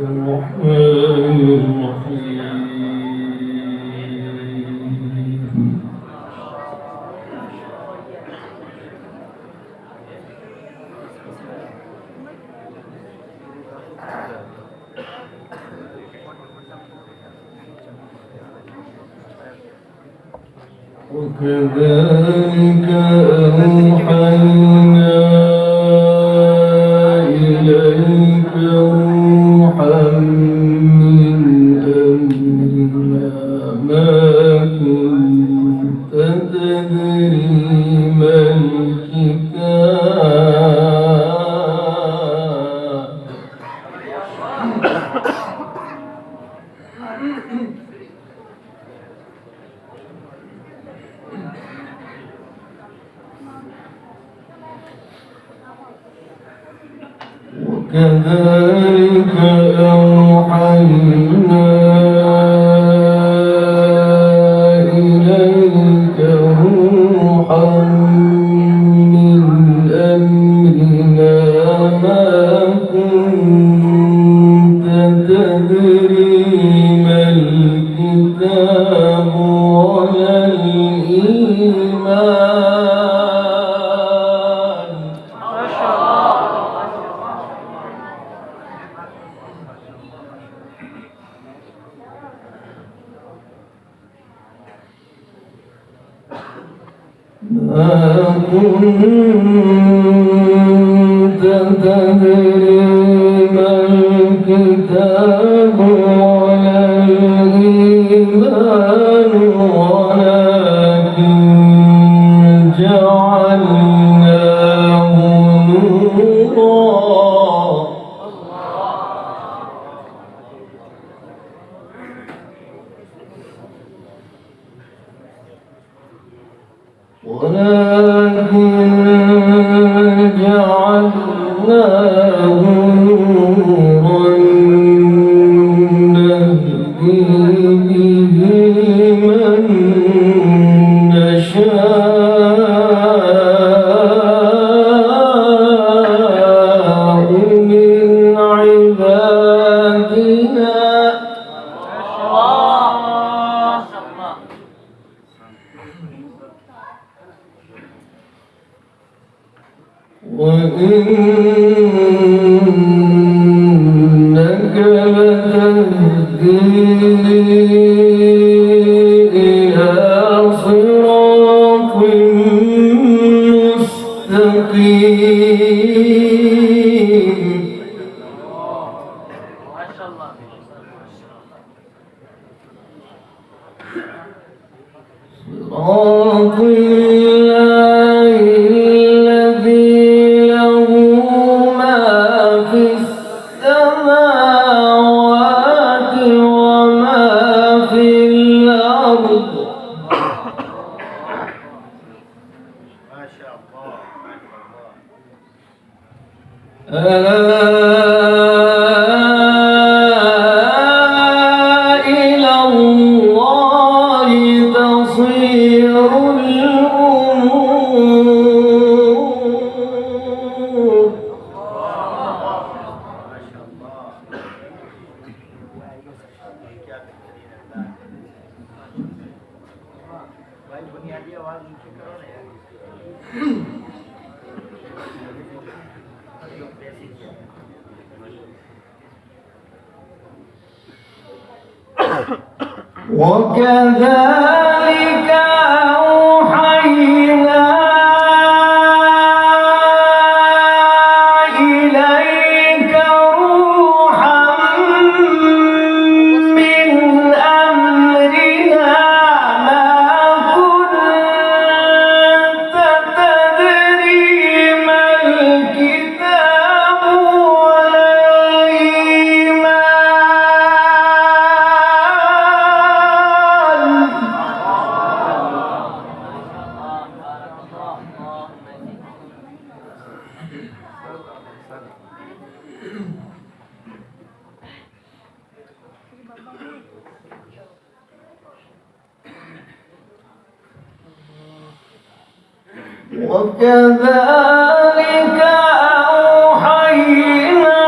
الرحمن الرحيم وكذلك أوحينا إليك روحا من أمرنا ما كنت تدري ما الكتاب وكذلك أوحينا إليك روحا من أمرنا ما كنت تدري ما الكتاب ولا الإيمان ما كنت تدري ما الكتاب ولا الإيمان ولكن جعلناه نورا نهدي به من نشاء من عبادنا وإنك لتهدي إلى صراط مستقيم صراط الله الذي له ما في السماوات وما في الأرض ما شاء الله ألا إلى الله تصير الأمور ما شاء الله وكذلك أوحينا إليك روحا من أمرنا ما كنت تدري ما الكتاب ولا الإيمان وكذلك أوحينا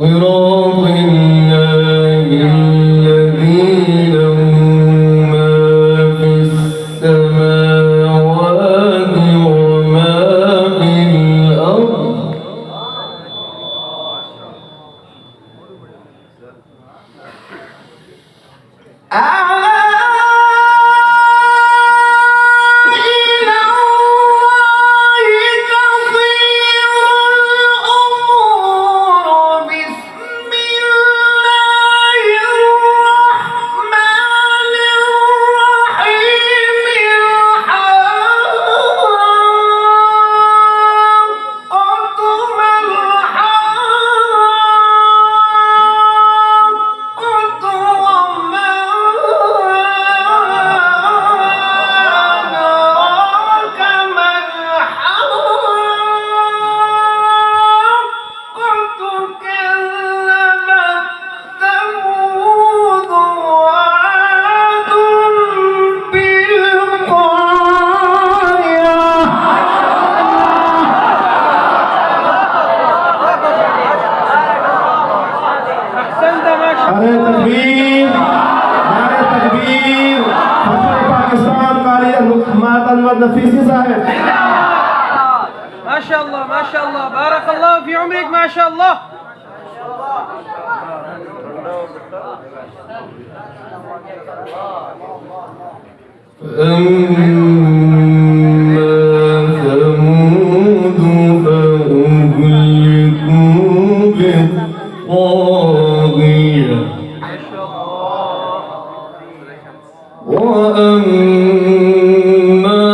صراط الله الذي له ما في السماوات وما في الأرض بسم नफीसी साहब। माशाअल्लाह माशाअल्लाह बारकल्लाह फी उम्रिक माशाअल्लाह। فأما ثمود فأهلكوا بالطاغية وأما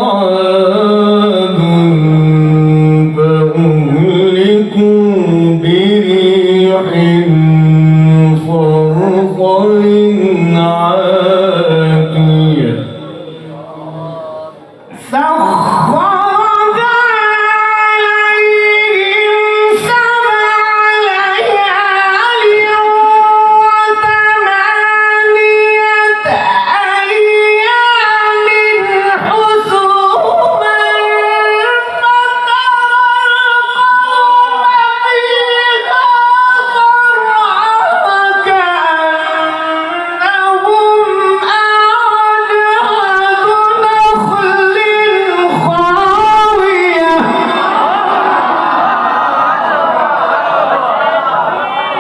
عاد فأهلكوا بريح صرصر عاتية سخرها عليهم 7 ليال و8 أيام حسوما فترى القوم فيها صرعى كأنهم أعجاز نخل خاوية.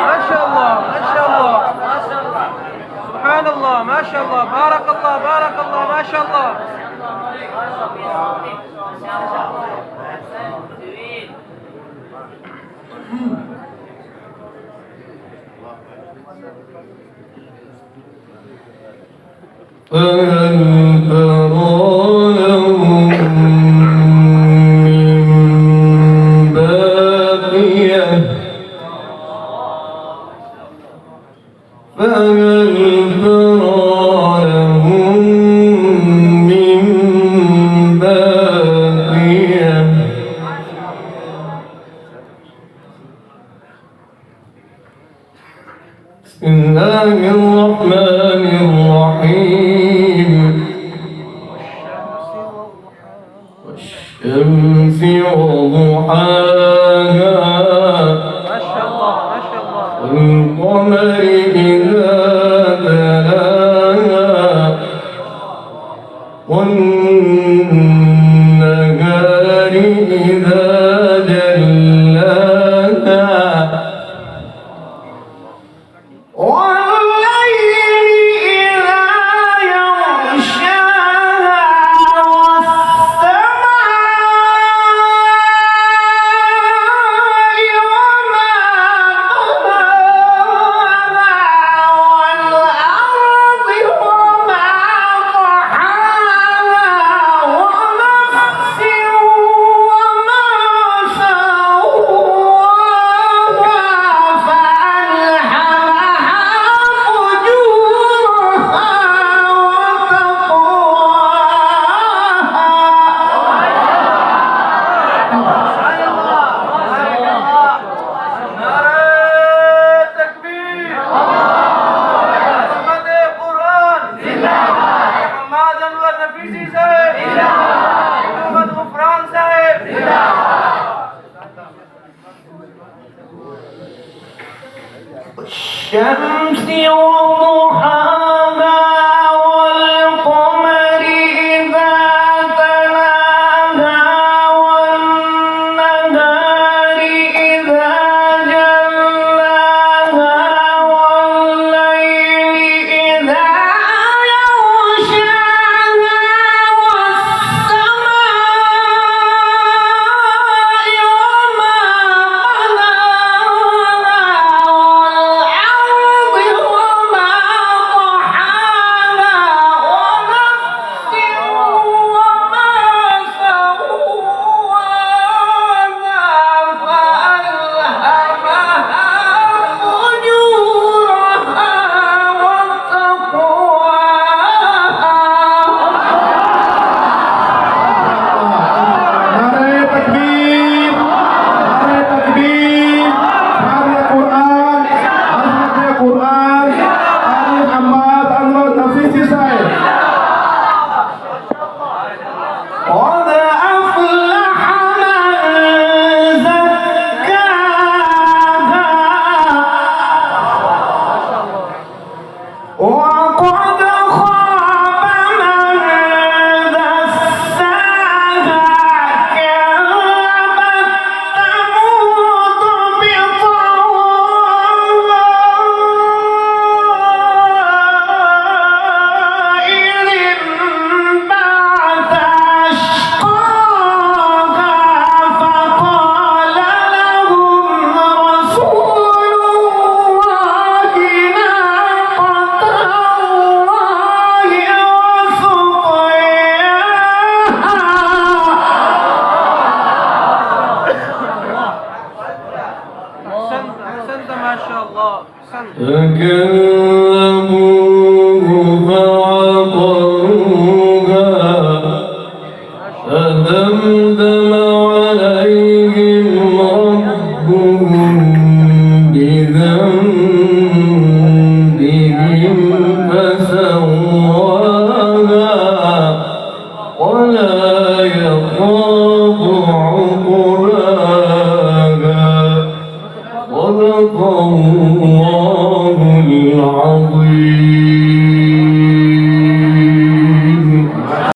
माशाअल्लाह माशाअल्लाह सुभान अल्लाह माशाअल्लाह बारक अल्लाह माशाअल्लाह। فهل ترى لهم من باقية فهل ترى لهم من باقية بسم الله الرحمن الرحيم والشمس وضحاها माशाअल्लाह माशाअल्लाह والقمر إذا تلاها والنهار إذا جلاها والليل إذا يغشاها والسماء وما بناها والأرض وما طحاها ونفس وما سواها فألهمها فجورها नारे तकबीर मोहम्मद कुरान जिंदाबाद मोहम्मद अनवर नफीसी साहब जिंदाबाद मोहम्मद गुफरान साहब जिंदाबाद الشمس وضحاها